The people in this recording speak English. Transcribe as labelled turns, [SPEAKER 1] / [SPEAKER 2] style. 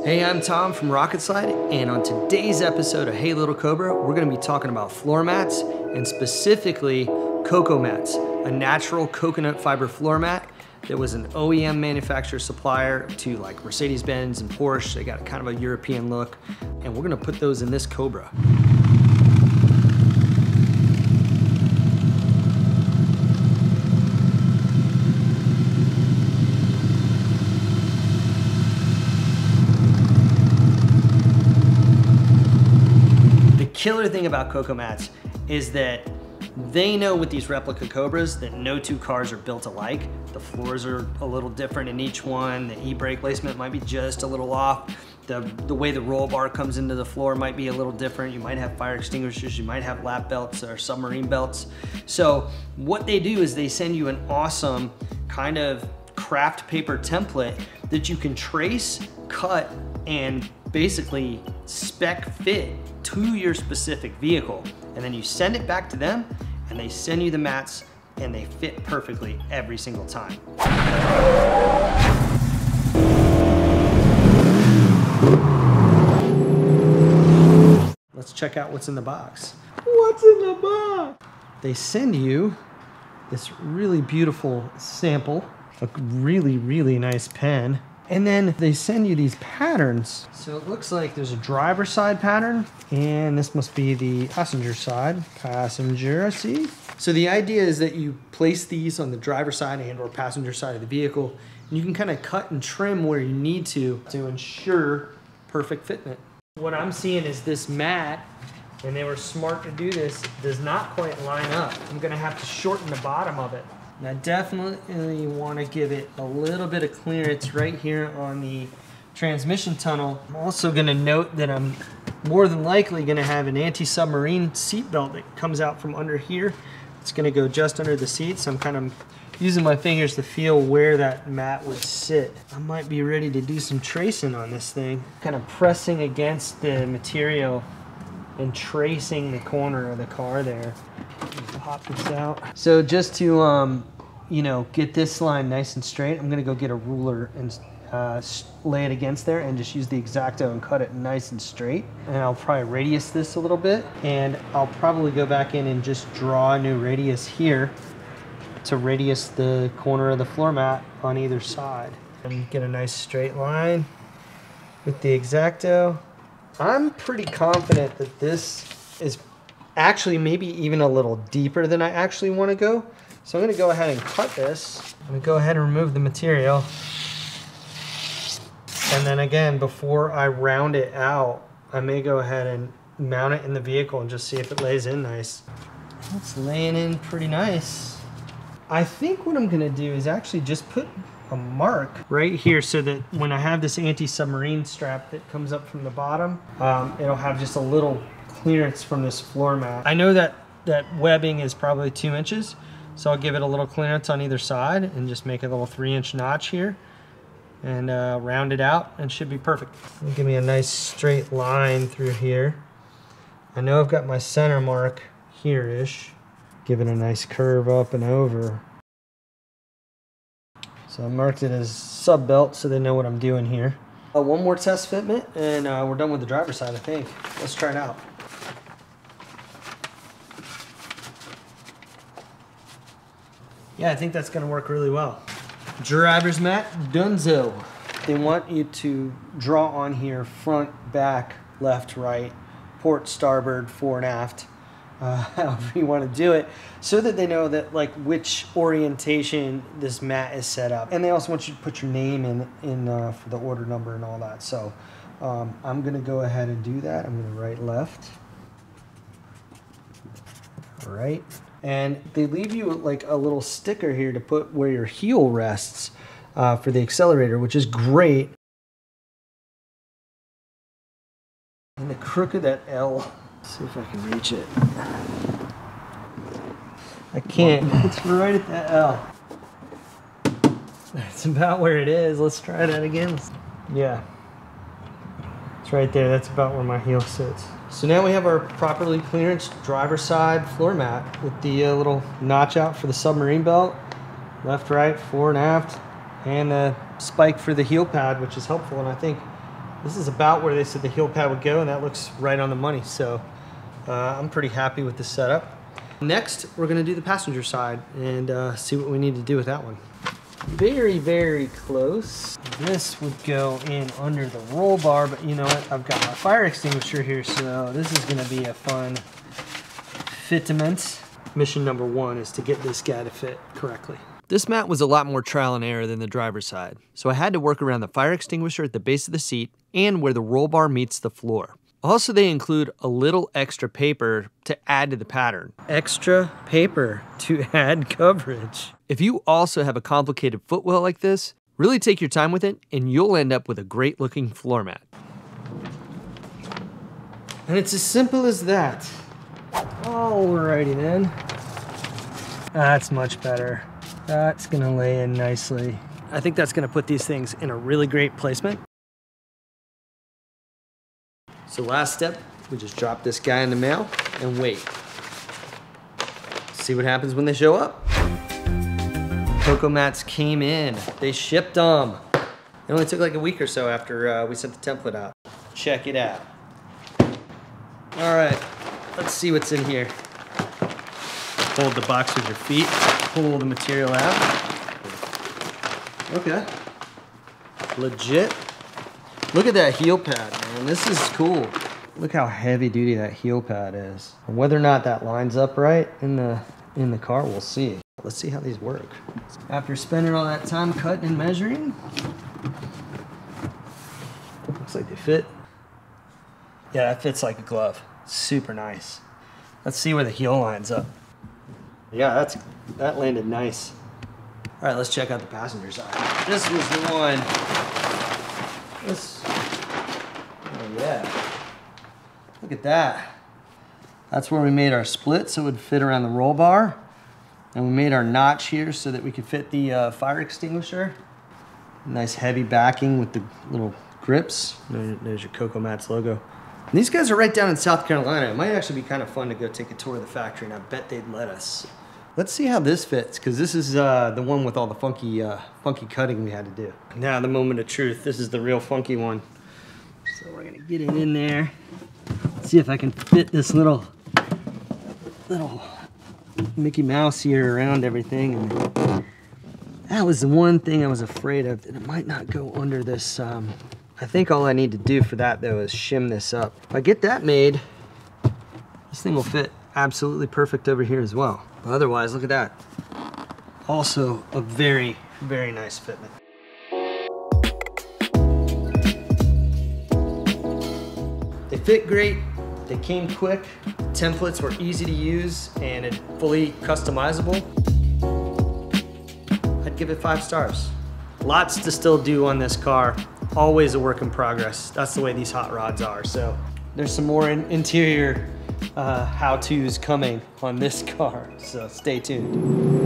[SPEAKER 1] Hey, I'm Tom from Rocket Slide, and on today's episode of Hey Little Cobra, we're going to be talking about floor mats, and specifically Coco Mats, a natural coconut fiber floor mat that was an OEM manufacturer supplier to like Mercedes-Benz and Porsche. They got kind of a European look, and we're going to put those in this Cobra. Killer thing about Coco Mats is that they know with these replica Cobras that no two cars are built alike. The floors are a little different in each one. The e-brake placement might be just a little off. The way the roll bar comes into the floor might be a little different. You might have fire extinguishers, you might have lap belts or submarine belts. So what they do is they send you an awesome kind of craft paper template that you can trace, cut, and basically spec fit to your specific vehicle. And then you send it back to them and they send you the mats and they fit perfectly every single time. Let's check out what's in the box. What's in the box? They send you this really beautiful sample, a really, really nice pen. And then they send you these patterns. So it looks like there's a driver side pattern, and this must be the passenger side. Passenger, I see. So the idea is that you place these on the driver side and or passenger side of the vehicle, and you can kind of cut and trim where you need to ensure perfect fitment. What I'm seeing is this mat, and they were smart to do this, does not quite line up. I'm gonna have to shorten the bottom of it. And I definitely want to give it a little bit of clearance right here on the transmission tunnel. I'm also going to note that I'm more than likely going to have an anti-submarine seat belt that comes out from under here. It's going to go just under the seat, so I'm kind of using my fingers to feel where that mat would sit. I might be ready to do some tracing on this thing. Kind of pressing against the material and tracing the corner of the car there. Pop this out. So just to you know, get this line nice and straight, I'm gonna go get a ruler and lay it against there and just use the X-Acto and cut it nice and straight. And I'll probably radius this a little bit, and I'll probably go back in and just draw a new radius here to radius the corner of the floor mat on either side. And get a nice straight line with the X-Acto. I'm pretty confident that this is actually maybe even a little deeper than I actually want to go. So I'm going to go ahead and cut this. I'm going to go ahead and remove the material. And then again, before I round it out, I may go ahead and mount it in the vehicle and just see if it lays in nice. It's laying in pretty nice. I think what I'm going to do is actually just put a mark right here so that when I have this anti-submarine strap that comes up from the bottom, it'll have just a little clearance from this floor mat. I know that webbing is probably 2 inches, so I'll give it a little clearance on either side and just make a little 3-inch notch here and round it out, and should be perfect. Give me a nice straight line through here. I know I've got my center mark here-ish. Give it a nice curve up and over. So I marked it as sub belt so they know what I'm doing here. One more test fitment and we're done with the driver's side, I think. Let's try it out. Yeah, I think that's gonna work really well. Driver's mat, donezo. They want you to draw on here front, back, left, right, port, starboard, fore and aft, however you want to do it, so that they know that like which orientation this mat is set up. And they also want you to put your name in for the order number and all that. So I'm gonna go ahead and do that. I'm gonna write left, right. And they leave you like a little sticker here to put where your heel rests for the accelerator, which is great. And the crook of that L, let's see if I can reach it. I can't, it's right at that L. That's about where it is. Let's try that again. Yeah, it's right there. That's about where my heel sits. So now we have our properly clearanced driver's side floor mat with the little notch out for the submarine belt, left, right, fore and aft, and the spike for the heel pad, which is helpful. And I think This is about where they said the heel pad would go, and that looks right on the money. So I'm pretty happy with the setup. Next, we're gonna do the passenger side and see what we need to do with that one. Very, very close. This would go in under the roll bar, but you know what? I've got my fire extinguisher here, so this is gonna be a fun fitment. Mission number one is to get this guy to fit correctly. This mat was a lot more trial and error than the driver's side, so I had to work around the fire extinguisher at the base of the seat and where the roll bar meets the floor. Also, they include a little extra paper to add to the pattern. Extra paper to add coverage. If you also have a complicated footwell like this, really take your time with it and you'll end up with a great looking floor mat. And it's as simple as that. Alrighty then. That's much better. That's gonna lay in nicely. I think that's gonna put these things in a really great placement. So last step, we just drop this guy in the mail and wait. See what happens when they show up. Coco Mats came in. They shipped them. It only took like a week or so after we sent the template out. Check it out. All right, let's see what's in here. Hold the box with your feet. Pull the material out. Okay. Legit. Look at that heel pad, man. This is cool. Look how heavy duty that heel pad is. And whether or not that lines up right in the car, we'll see. Let's see how these work. After spending all that time cutting and measuring, looks like they fit. Yeah, that fits like a glove. Super nice. Let's see where the heel lines up. Yeah, that landed nice. All right, let's check out the passenger side. This was the one. Oh yeah. Look at that. That's where we made our split so it would fit around the roll bar. And we made our notch here so that we could fit the fire extinguisher. Nice heavy backing with the little grips. There's your Coco Mats logo. And these guys are right down in South Carolina. It might actually be kind of fun to go take a tour of the factory, and I bet they'd let us. Let's see how this fits, because this is the one with all the funky cutting we had to do. Now the moment of truth. This is the real funky one. So we're gonna get it in there. See if I can fit this little Mickey Mouse here around everything. And that was the one thing I was afraid of, that it might not go under this. I think all I need to do for that though is shim this up. If I get that made, this thing will fit absolutely perfect over here as well. But otherwise, look at that. Also a very, very nice fitment. They fit great, they came quick, templates were easy to use and fully customizable. I'd give it 5 stars. Lots to still do on this car. Always a work in progress. That's the way these hot rods are. So there's some more interior how-tos coming on this car, so stay tuned.